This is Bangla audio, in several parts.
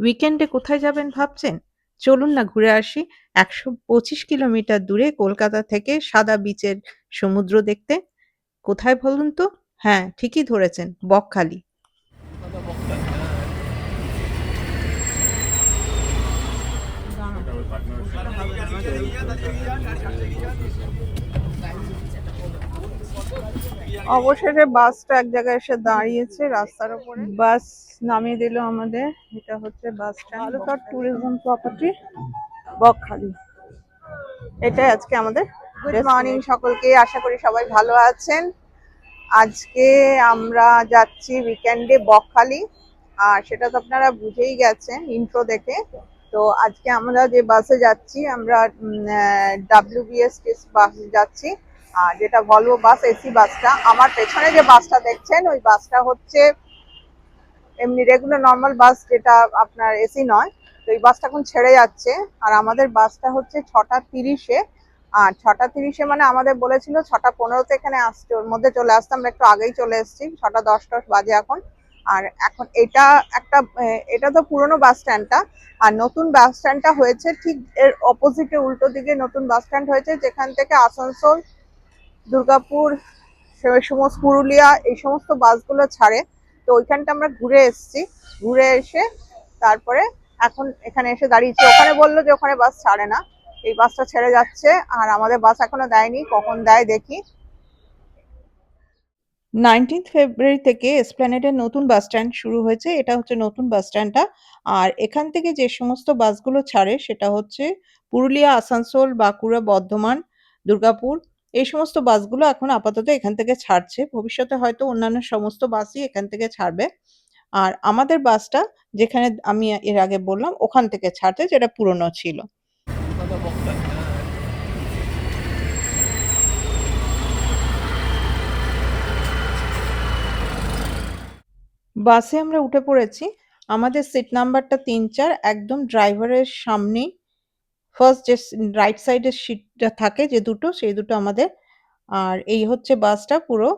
উইকেন্ডে কোথায় যাবেন ভাবছেন? চলুন না ঘুরে আসি ১২৫ কিলোমিটার দূরে কলকাতা থেকে সাদা বিচের সমুদ্র দেখতে। কোথায় বলুন তো? হ্যাঁ, ঠিকই ধরেছেন, বকখালি। অবশেষে বাসটা এক জায়গায় এসে দাঁড়িয়েছে রাস্তার উপরে। বাস নামিয়ে দিল আমাদের। এটা হচ্ছে bus stand, Balurghat tourism property, Bakkhali. এটাই আজকে আমাদের। গুড মর্নিং সকলকে, আশা করি সবাই ভালো আছেন। আজকে আমরা যাচ্ছি উইকেন্ডে বকখালি, আর সেটা তো আপনারা বুঝেই গেছেন ইন্ট্রো দেখে। তো আজকে আমরা যে বাসে যাচ্ছি, আমরা WBS বাসে যাচ্ছি, আর যেটা ভলভো বাস, এসি বাসটা। আমার পেছনে যে বাসটা দেখছেন ওই বাসটা হচ্ছে এমনি রেগুলার নর্মাল বাস, যেটা আপনার এসি নয়। তো এই বাসটা এখন ছেড়ে যাচ্ছে, আর আমাদের বাসটা হচ্ছে 6:30-এ। আর 6:30-এ মানে আমাদের বলেছিল 6:15-তে এখানে আসতে, ওর মধ্যে চলে আসতে। আমরা একটু আগেই চলে এসেছি, 6:10 বাজে এখন। আর এখন এটা তো পুরোনো বাস স্ট্যান্ডটা, আর নতুন বাস স্ট্যান্ডটা হয়েছে ঠিক এর অপোজিটে, উল্টো দিকে নতুন বাস স্ট্যান্ড হয়েছে, যেখান থেকে আসানসোল, দুর্গাপুর, সমস্ত পুরুলিয়া এই সমস্ত বাসগুলো ছাড়ে। তো ওইখানটা আমরা ঘুরে এসেছি, ঘুরে এসে তারপরে এখন এখানে এসে দাঁড়িয়েছি। ওখানে বললো যে ওখানে বাস ছাড়ে না, এই বাসটা ছেড়ে যাচ্ছে, আর আমাদের বাস এখনো দেয়নি, কখন দেয় দেখি। 19 ফেব্রুয়ারি থেকে এসপ্ল্যানেডের নতুন বাস স্ট্যান্ড শুরু হয়েছে। এটা হচ্ছে নতুন বাস স্ট্যান্ডটা। আর এখান থেকে যে সমস্ত বাসগুলো ছাড়ে সেটা হচ্ছে পুরুলিয়া, আসানসোল, বাঁকুড়া, বর্ধমান, দুর্গাপুর, এই সমস্ত বাসগুলো এখন আপাতত এখান থেকে ছাড়ছে। ভবিষ্যতে হয়তো অন্যান্য সমস্ত বাসই এখান থেকে ছাড়বে। আর আমাদের বাসটা, যেখানে আমি এর আগে বললাম, ওখান থেকে ছাড়ছে, যেটা পুরনো ছিল। বাসে আমরা উঠে পড়েছি। আমাদের সিট নাম্বারটা ৩-৪, একদম ড্রাইভারের সামনেই। ফার্স্ট যে রাইট সাইডের সিটটা থাকে যে দুটো, সেই দুটো আমাদের। আর এই হচ্ছে বাসটা, পুরো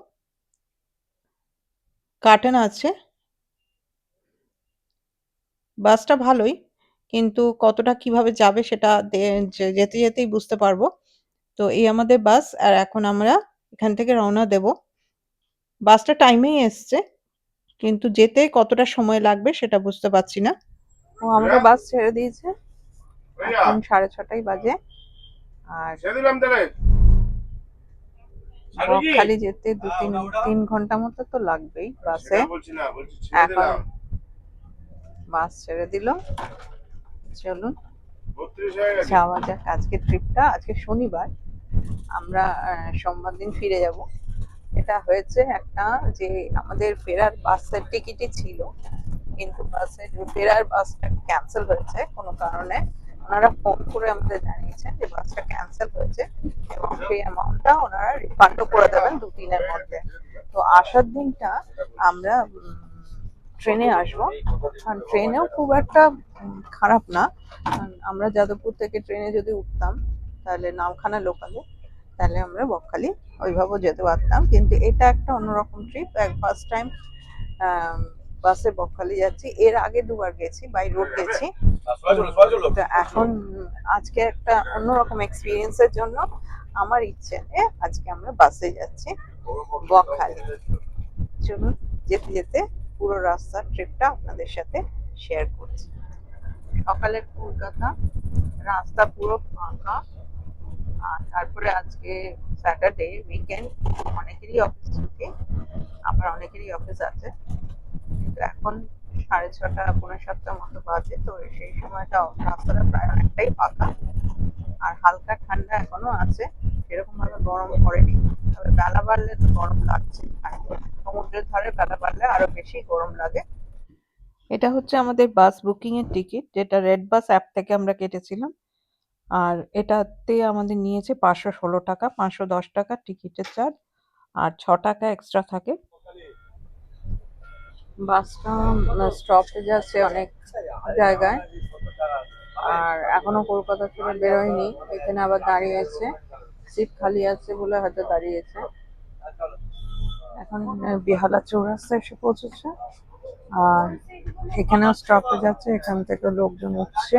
কার্টেন আছে। বাসটা ভালোই, কিন্তু কতটা কিভাবে যাবে সেটা যেতে যেতেই বুঝতে পারবো। তো এই আমাদের বাস, আর এখন আমরা এখান থেকে রওনা দেব। বাসটা টাইমেই এসছে, কিন্তু যেতে কতটা সময় লাগবে সেটা বুঝতে পারছি না। ও আমাকে বাস ছেড়ে দিয়েছে, এখন 6:30 বাজে। আর বকখালি যেতে 2-3 ঘন্টা মতো তো লাগবেই বাসে। এখন বাস ছেড়ে দিল, চলুন যাওয়া যাক। আজকে ট্রিপটা, আজকে শনিবার, আমরা সোমবার দিন ফিরে যাব। এটা হয়েছে একটা, যে আমাদের ফেরার বাসের টিকিটই ছিল, কিন্তু বাসের ফেরার বাসটা ক্যান্সেল হয়েছে কোনো কারণে। ওনারা ফোন করে আমাদের জানিয়েছেন যে বাসটা ক্যান্সেল হয়েছে, এবং সেই অ্যামাউন্টটা ওনারা রিফান্ডও করে দেবেন 2-3 মধ্যে। তো আসার দিনটা আমরা ট্রেনে আসবো। আর ট্রেনেও খুব একটা খারাপ না। আমরা যাদবপুর থেকে ট্রেনে যদি উঠতাম, তাহলে নামখানা লোকালে, তাহলে আমরা বকখালি ওইভাবেও যেতে পারতাম। কিন্তু এটা একটা অন্যরকম ট্রিপ, ফার্স্ট টাইম বাসে বকখালি যাচ্ছি। এর আগে 2বার গেছি, বাই রোড গেছি। তো এখন আজকে একটা অন্যরকম এক্সপিরিয়েন্সের জন্য আমার ইচ্ছে আজকে আমরা বাসে যাচ্ছি বকখালি। চলুন যেতে যেতে পুরো রাস্তার ট্রিপটা আপনাদের সাথে শেয়ার করছি। সকালের কলকাতা, রাস্তা পুরো ফাঁকা। আর তারপরে আজকে স্যাটারডে, উইকেন্ড, অনেকেরই অফিস ছুটি, আবার অনেকেরই অফিস আছে। কিন্তু এখন 6:30, 6:45 মতো বাজে। তো সেই সময়টা রাস্তাটা প্রায় অনেকটাই ফাঁকা, আর হালকা ঠান্ডা এখনো আছে, সেরকম ভাবে গরম পড়েনি। তবে বেলা বাড়লে তো গরম লাগছে, সমুদ্রের ধারে বেলা বাড়লে আরো বেশি গরম লাগে। এটা হচ্ছে আমাদের বাস বুকিং এর টিকিট, যেটা রেড বাস অ্যাপ থেকে আমরা কেটেছিলাম। আর এটাতে আমাদের নিয়েছে 516 টাকা, 510 টাকা টিকিটের চার্জ, আর 6 টাকা এক্সট্রা থাকে। বাসটা স্টপেজ আছে অনেক জায়গায়, আর এখনো কলকাতা থেকে বেরোয়নি। এখানে আবার দাঁড়িয়েছে, সিট খালি আছে বলে হয়তো দাঁড়িয়েছে। এখন বেহালা চৌরাস্তা এসে পৌঁছেছে। আর এখানেও স্টপেজ আছে, এখান থেকে লোকজন উঠছে,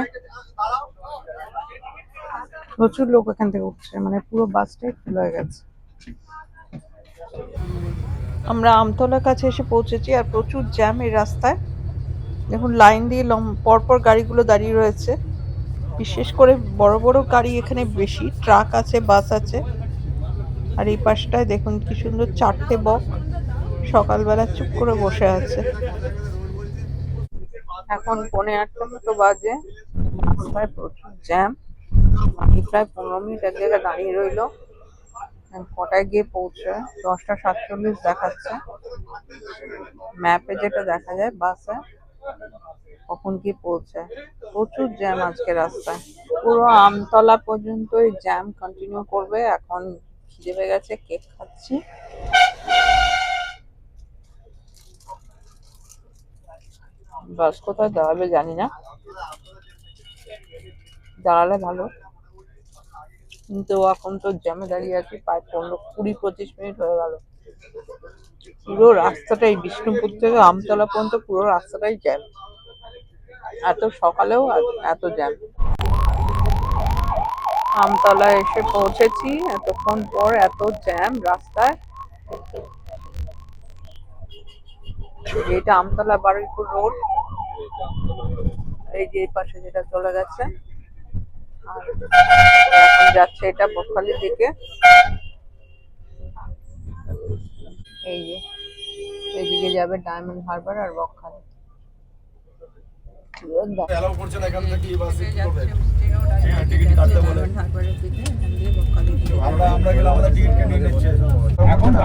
প্রচুর লোক এখান থেকে উঠছে, মানে পুরো বাসটাই ফুল হয়ে গেছে। আমরা আমতলার কাছে এসে পৌঁছেছি, আর প্রচুর জ্যাম এই রাস্তায়। দেখুন লাইন দিয়ে পরপর গাড়িগুলো দাঁড়িয়ে রয়েছে। বিশেষ করে বড় বড় গাড়ি এখানে বেশি, ট্রাক আছে, বাস আছে। আর এই পাশটায় দেখুন কি সুন্দর 4টে বক সকালবেলা চুপ করে বসে আছে। এখন 8:45 মতো বাজে, রাস্তায় প্রচুর জ্যাম। আমি প্রায় 15 মিনিট এক জায়গায় দাঁড়িয়ে রইলো। কটায় গিয়ে পৌঁছায়? 10টা 47 দেখাচ্ছে ম্যাপে, যেটা দেখা যায় বাসে কখন কি পৌঁছায়। প্রচুর জ্যাম আজকে রাস্তায়, পুরো আমতলা পর্যন্ত জ্যাম কন্টিনিউ করবে। এখন খিদে পেয়ে গেছে, কেক খাচ্ছি। বাস কোথায় দাঁড়াবে জানি না, দাঁড়ালে ভালো। কিন্তু এখন তো জ্যামে দাঁড়িয়ে আছি প্রায় 15-20-25 মিনিট হয়ে গেল। পুরো রাস্তাটাই বিষ্ণুপুর থেকে আমতলা পর্যন্ত পুরো রাস্তাটাই জ্যাম। এত সকালেও এত জ্যাম। আমতলায় এসে পৌঁছেছি, এতক্ষণ পর এত জ্যাম রাস্তায়। এটা আমতলা বারুইপুর রোড, এই যে এই পাশে যেটা চলে গেছে। আর এখন যাচ্ছে এটা বকখালির দিকে। এই যে এদিকে যাবে ডায়মন্ড হারবার আর বকখালি।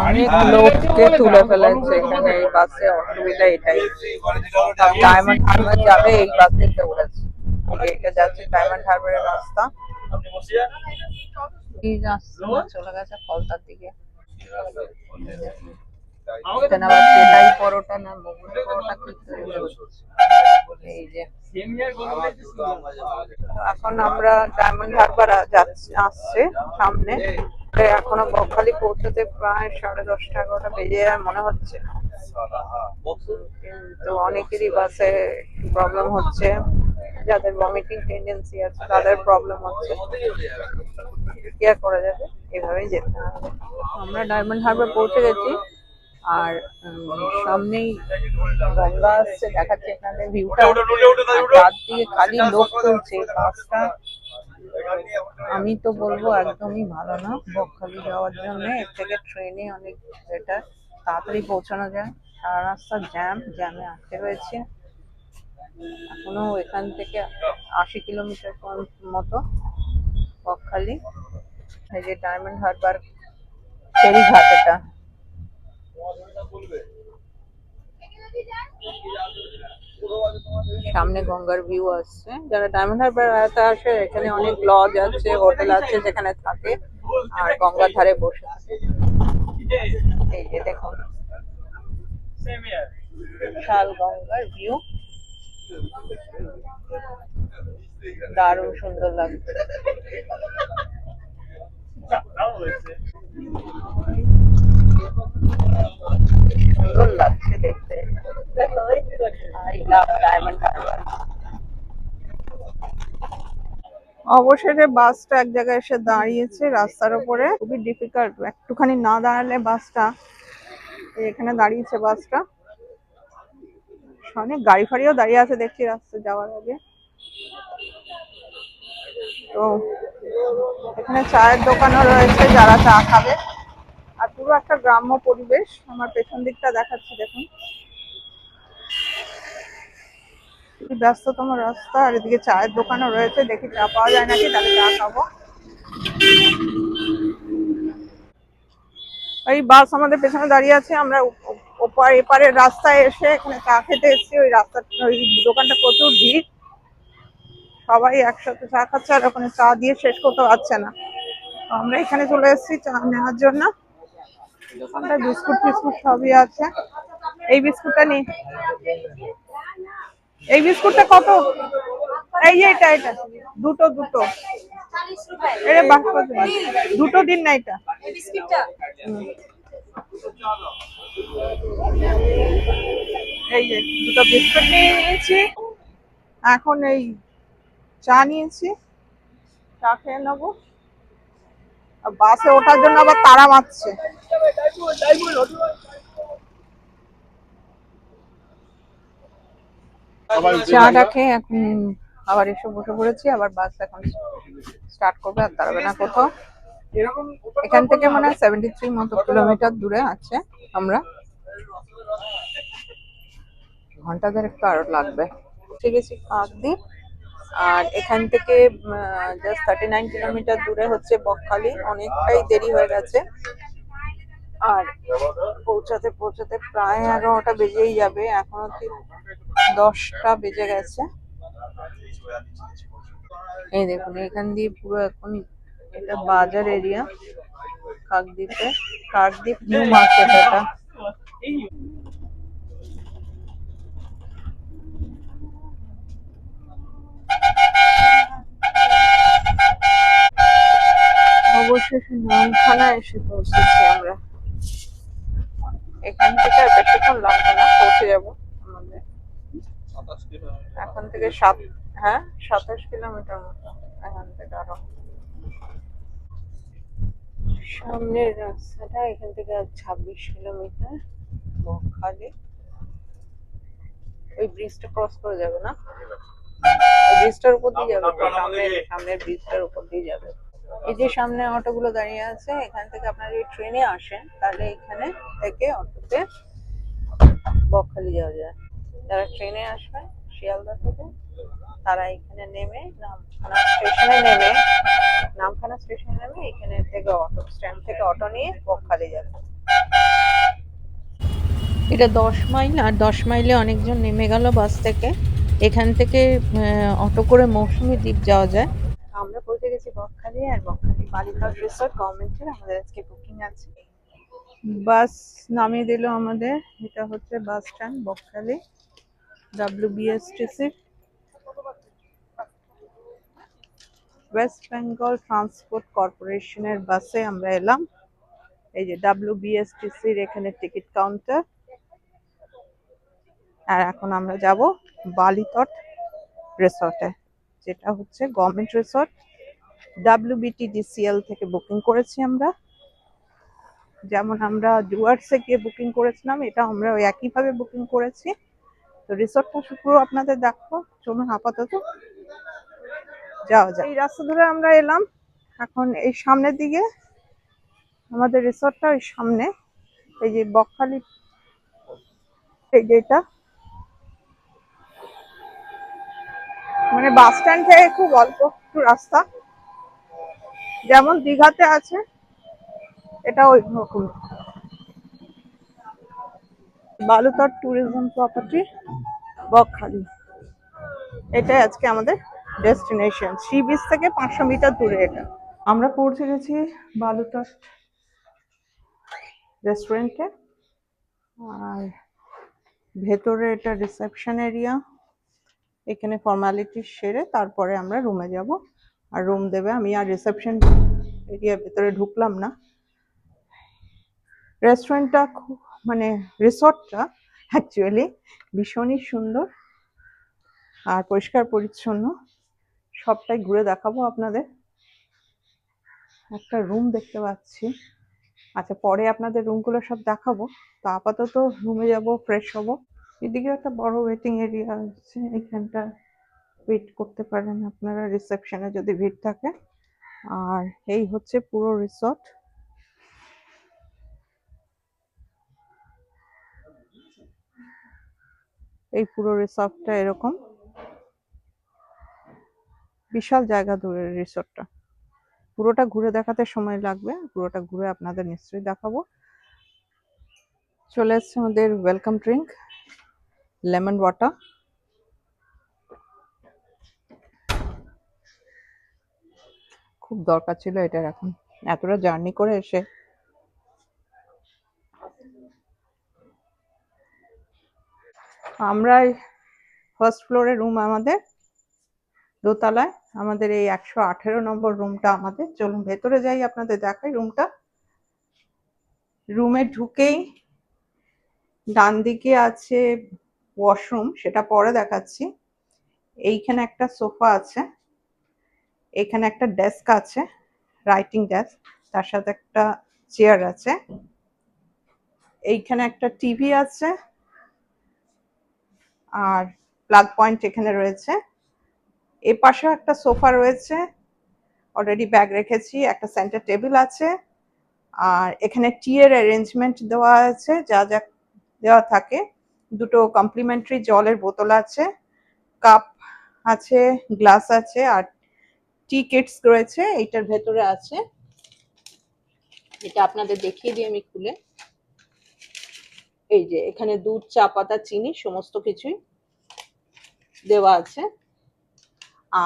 অনেক লোককে তুলে ফেলেছে এখানে এই বাসে, অসুবিধা এটাই। ডায়মন্ড হারবার যাবে এই বাসে উঠেছে। এটা যাচ্ছে ডায়মন্ড হারবারের রাস্তা, চলে গেছে কলতার দিকে। আবার পেটাই পরোটা না বগুড়ি পরোটা কি এই যে। এখন আমরা ডায়মন্ড হারবার আসছে সামনে। এখনো বকখালি পৌঁছতে প্রায় 10:30-11টা বেজে যায় মনে হচ্ছে। কিন্তু অনেকেরই বাসে প্রবলেম হচ্ছে, যাদের ভমিটিং টেন্ডেন্সি আছে তাদের প্রবলেম হচ্ছে। কি আর করা যাবে, এভাবেই যেতে হবে। আমরা ডায়মন্ড হারবার পৌঁছে গেছি, আর সামনেই গঙ্গা আসছে, দেখাচ্ছে এখানে ভিউটা। রাত দিয়ে খালি লোক চলছে বাসটা। আমি তো বলবো একদমই ভালো না বকখালি যাওয়ার জন্য। এর থেকে ট্রেনে অনেক বেটার, তাড়াতাড়ি পৌঁছানো যায়। সারা রাস্তা জ্যামে আটকে রয়েছে। এখনো এখান থেকে 80 কিলোমিটার মতো বকখালি। এই যে ডায়মন্ড হারবার ফেরিঘাট, এটা সামনে গঙ্গার ভিউ আসছে। যারা ডায়মন্ড হারবার বেড়াতে আসে, এখানে অনেক লজ আছে, হোটেল আছে যেখানে থাকে আর গঙ্গার ধারে বসে থাকে। এই যে দেখুন বিশাল গঙ্গার ভিউ, দারুণ সুন্দর লাগছে। সুন্দর লাগছে দেখতে। I love diamond Harbour. অবশেষে বাসটা এক জায়গায় এসে দাঁড়িয়েছে রাস্তার উপরে। খুবই ডিফিকাল্ট, একটুখানি না দাঁড়ালে বাসটা। এখানে দাঁড়িয়েছে বাসটা, অনেক গাড়ি ফাড়িও দাঁড়িয়ে আছে দেখছি রাস্তা যাওয়ার আগে। তো এখানে চায়ের দোকানও রয়েছে, যারা চা খাবে। আর পুরো একটা গ্রাম্য পরিবেশ। আমার পেছন দিকটা দেখাচ্ছি দেখুন, ব্যস্ততম রাস্তা। আর এদিকে চায়ের দোকানও রয়েছে, দেখি চা পাওয়া যায় নাকি, তাহলে চা খাবো। এই বাস আমাদের পেছনে দাঁড়িয়ে আছে। আমরা এপারের রাস্তায় এসে এখানে চা খেতে এসেছি। ওই রাস্তা, ওই দোকানটা প্রচুর ভিড়, সবাই একসাথে চা খাচ্ছে, আর ওখানে চা দিয়ে শেষ করতে পারছে না। আমরা এখানে চলে এসেছি চা নেওয়ার জন্য। দোকানটায় বিস্কুট ফিস্কুট সবই আছে। এই বিস্কুটটা নি, এই বিস্কুটটা কত? এই যে এটা এটা দুটো এটা দুটো দিন না এটা। এই যে দুটো বিস্কুট নিয়ে নিয়েছি, এখন এই চা নিয়েছি, চা খেয়ে নেবো। আর বাসে ওঠার জন্য আবার তাড়া মারছে। চাটা খেয়ে এখন আবার এসে বসে পড়েছি, আবার বাস এখন স্টার্ট করবে, আর দাঁড়াবে না কোথাও। এখান থেকে মানে 73 মতো কিলোমিটার দূরে আছে আমরা, ঘন্টা দেড়েক তো আরো লাগবে। ঠিক আছে কাকদ্বীপ, আর এখান থেকে জাস্ট 39 কিলোমিটার দূরে হচ্ছে বকখালি। অনেকটাই দেরি হয়ে গেছে, আর পৌঁছাতে পৌঁছাতে প্রায় 11টা বেজেই যাবে, এখন অব্দি 10টা বেজে গেছে। এই দেখুন এখান দিয়ে পুরো এখন এটা বাজার এরিয়া কাকদ্বীপে, কাকদ্বীপ নিউ মার্কেট এটা। অবশেষে নামখানা এসে পৌঁছেছি আমরা। এখান থেকে আর বেশিক্ষণ লাগবে না, পৌঁছে যাবো আমাদের। এখন থেকে হ্যাঁ 27 কিলোমিটার মতো এখান থেকে আরো। সামনের রাস্তাটা এখান থেকে আর 26 কিলোমিটার বকখালি। ওই ব্রিজটা ক্রস করে যাবে না, ওই ব্রিজটার উপর দিয়ে যাবে তো, সামনের ব্রিজটার উপর দিয়ে যাবে। এই যে সামনে অটোগুলো দাঁড়িয়ে আছে, এখান থেকে আপনারা যদি ট্রেনে আসেন তাহলে এখানে থেকে অটোতে বকখালি যাওয়া যায়। যারা ট্রেনে আসবেন শিয়ালদা থেকে, তারা এখানে নেমে নামখানা স্টেশনে নেমে এখানে থেকে অটো স্ট্যান্ড থেকে অটো নিয়ে বকখালি যাবে। এটা 10 মাইল, আর 10 মাইলে অনেকজন নেমে গেল বাস থেকে। এখান থেকে অটো করে মৌসুমী দ্বীপ যাওয়া যায়। আমরা পৌঁছে গেছি বকখালি, আর বকখালি বালিঘাট রিসোর্ট গভর্নমেন্টের আমাদের আজকে বুকিং আছে। বাস নামিয়ে দিল আমাদের, এটা হচ্ছে bus stand Bakkhali, WBSTC West Bengal transport কর্পোরেশনের বাসে আমরা এলাম। এই যে WBSTC এখানে টিকিট কাউন্টার। আর এখন আমরা যাব বালিতট রিসোর্টে, যেটা হচ্ছে গভর্নমেন্ট রিসোর্ট, WBTDCL থেকে বুকিং করেছি আমরা। যেমন আমরা ডুয়ার্সে গিয়ে বুকিং করেছিলাম, এটা আমরা ওই একইভাবে বুকিং করেছি। তো রিসোর্টটা পুরো আপনাদের দেখো, চলুন আপাতত যাওয়া যায়। এই রাস্তা ধরে আমরা এলাম, এখন এই সামনের দিকে আমাদের রিসোর্টটা, ওই সামনে এই যে বকখালি, এই যেটা মানে বাস স্ট্যান্ড থেকে খুব অল্প একটু রাস্তা, যেমন দীঘাতে আছে এটা ওই রকম। বালুতট ট্যুরিজম প্রপার্টি বকখালি, এটাই আজকে আমাদের ডেস্টিনেশন। সি বিচ থেকে 500 মিটার দূরে এটা। আমরা পৌঁছে গেছি বালুতট রেস্টুরেন্টে, আর ভেতরে এটা রিসেপশন এরিয়া। এখানে ফর্মালিটি সেরে তারপরে আমরা রুমে যাব, আর রুম দেবে। আমি আর রিসেপশন এরিয়ার ভেতরে ঢুকলাম না। রেস্টুরেন্টটা মানে রিসর্টটা অ্যাকচুয়ালি ভীষণই সুন্দর আর পরিষ্কার পরিচ্ছন্ন, সবটাই ঘুরে দেখাবো আপনাদের। একটা রুম দেখতে পাচ্ছি, আচ্ছা পরে আপনাদের রুমগুলো সব দেখাবো। তো আপাতত রুমে যাব, ফ্রেশ হব। এদিকে একটা বড় ওয়েটিং এরিয়া আছে, এখানটা ওয়েট করতে পারেন আপনারা রিসেপশনে যদি ভিড় থাকে। আর এই হচ্ছে পুরো রিসর্ট। এই পুরো রিসর্টটা এরকম, বিশাল জায়গা ধরে রিসর্টটা। পুরোটা ঘুরে দেখাতে সময় লাগবে, পুরোটা ঘুরে আপনাদের নিশ্চয়ই দেখাবো। চলে এসছে আমাদের ওয়েলকাম ড্রিঙ্ক, লেমন ওয়াটার। খুব দরকার ছিল এটার, এখন এতটা জার্নি করে এসে। আমরা ফার্স্ট ফ্লোরে রুম আমাদের, দোতলায় আমাদের এই 118 নম্বর রুমটা আমাদের। চলুন ভেতরে যাই, আপনাদের দেখাই রুমটা। রুমে ঢুকেই ডান দিকে আছে ওয়াশরুম, সেটা পরে দেখাচ্ছি। এইখানে একটা সোফা আছে, এখানে একটা ডেস্ক আছে, রাইটিং ডেস্ক, তার সাথে একটা চেয়ার আছে। এইখানে একটা টিভি আছে আর প্লাগ পয়েন্ট এখানে রয়েছে। এ পাশেও একটা সোফা রয়েছে, অলরেডি ব্যাগ রেখেছি, একটা সেন্টার টেবিল আছে, আর এখানে টি এর অ্যারেঞ্জমেন্ট দেওয়া আছে, যা যা দেওয়া থাকে। দুটো কমপ্লিমেন্টারি জলের বোতল আছে, কাপ আছে, গ্লাস আছে, আর টি কিটস রয়েছে এইটার ভেতরে আছে। এটা আপনাদের দেখিয়ে দিই আমি খুলে। এই যে এখানে দুধ, চা পাতা, চিনি সমস্ত কিছুই দেওয়া আছে।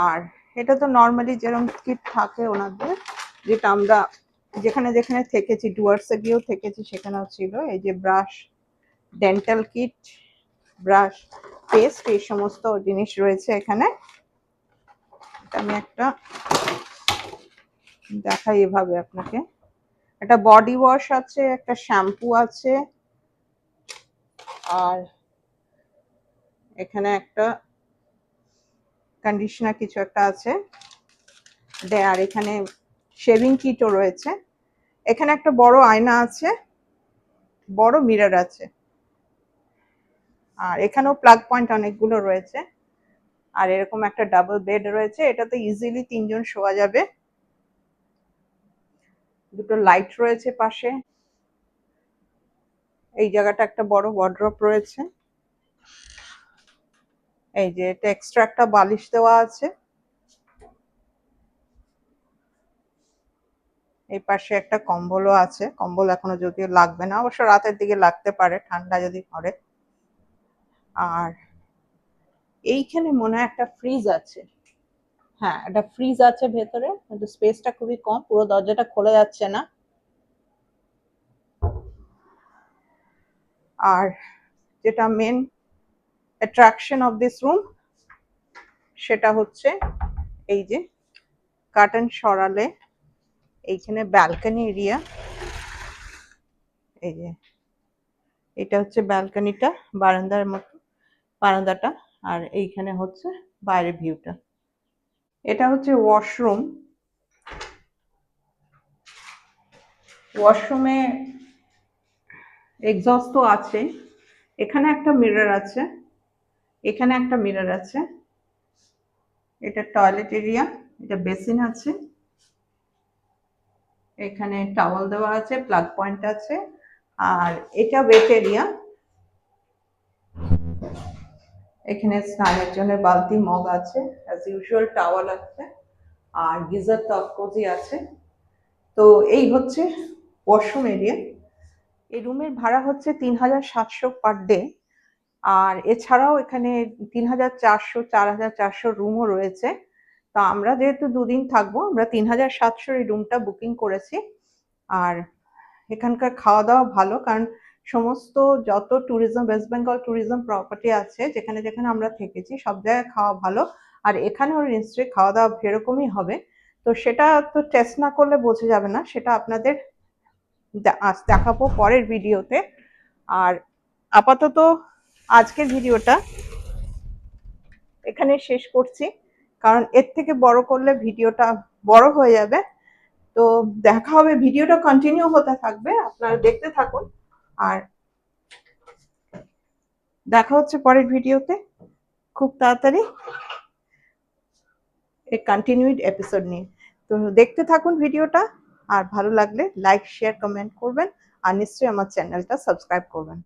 আর এটা তো নর্মালি যেরকম কিট থাকে ওনাদের, যেটা আমরা যেখানে যেখানে থেকেছি, ডুয়ার্সে গিয়েও থেকেছি, সেখানেও ছিল। এই যে brush, dental kit, brush, paste, এই সমস্ত জিনিস রয়েছে এখানে। আমি একটা দেখাই এভাবে আপনাকে। একটা বডি ওয়াশ আছে, একটা শ্যাম্পু আছে, আর এখানে একটা কন্ডিশনার কিছু একটা আছে, আর এখানে শেভিং কিটও রয়েছে। এখানে একটা বড় আয়না আছে, বড় মিরর আছে, আর এখানেও প্লাগ পয়েন্ট অনেকগুলো রয়েছে। আর এরকম একটা ডাবল বেড রয়েছে, এটাতে ইজিলি 3 জন শোয়া যাবে। দুটো লাইট রয়েছে পাশে। এই জায়গাটা একটা বড় ওয়ার্ড্রপ রয়েছে। এই যে এটা এক্সট্রা একটা বালিশ দেওয়া আছে। এই পাশে একটা কম্বলও আছে, কম্বল এখনো যদিও লাগবে না, অবশ্য রাতের দিকে লাগতে পারে ঠান্ডা যদি করে। আর এইখানে মনে হয় একটা ফ্রিজ আছে। হ্যাঁ, একটা ফ্রিজ আছে ভেতরে, কিন্তু স্পেসটা খুবই কম, পুরো দরজাটা খোলা যাচ্ছে না। আর যেটা main attraction of this room, সেটা হচ্ছে এই যে কার্টেন সরালে এইখানে ব্যালকনি এরিয়া। এই যে এটা হচ্ছে ব্যালকনিটা, বারান্দার মতো বারান্দাটা, আর এইখানে হচ্ছে বাইরের ভিউটা। এটা হচ্ছে ওয়াশরুম। ওয়াশরুমে এক্সস্ট তো আছে, এখানে একটা মিরর আছে, এখানে একটা মিরর আছে। এটা টয়লেট এরিয়া, এটা বেসিন আছে, এখানে টাওয়াল দেওয়া আছে, প্লাগ পয়েন্ট আছে, আর এটা ওয়েট এরিয়া। এখানে স্নানের জন্য বালতি, মগ আছে, অ্যাজ ইউজুয়াল টাওয়াল আছে, আর গিজার তো অফকোর্সই আছে। তো এই হচ্ছে ওয়াশরুম এরিয়া। এই রুমের ভাড়া হচ্ছে 3700 পার ডে। আর এছাড়াও এখানে 3400, 4400 রুমও রয়েছে। তো আমরা যেহেতু দুদিন থাকবো, আমরা 3700 এই রুমটা বুকিং করেছি। আর এখানকার খাওয়া দাওয়া ভালো, কারণ সমস্ত যত tourism, West Bengal tourism property আছে যেখানে যেখানে আমরা থেকেছি, সব জায়গায় খাওয়া ভালো। আর এখানেও নিশ্চয়ই খাওয়া দাওয়া সেরকমই হবে। তো সেটা তো টেস্ট না করলে বোঝা যাবে না, সেটা আপনাদের দেখাবো পরের ভিডিওতে। আর আপাতত আজকের ভিডিওটা এখানে শেষ করছি, কারণ এর থেকে বড় করলে ভিডিওটা বড় হয়ে যাবে। তো দেখা হবে, ভিডিওটা কন্টিনিউ হতে থাকবে, আপনারা দেখতে থাকুন। আর দেখা হচ্ছে পরের ভিডিওতে খুব তাড়াতাড়ি, এক কন্টিনিউড এপিসোড নিয়ে। তো দেখতে থাকুন ভিডিওটা, আর ভালো লাগলে লাইক, শেয়ার, কমেন্ট করবেন, আর নিশ্চয়ই আমার চ্যানেলটা সাবস্ক্রাইব করবেন।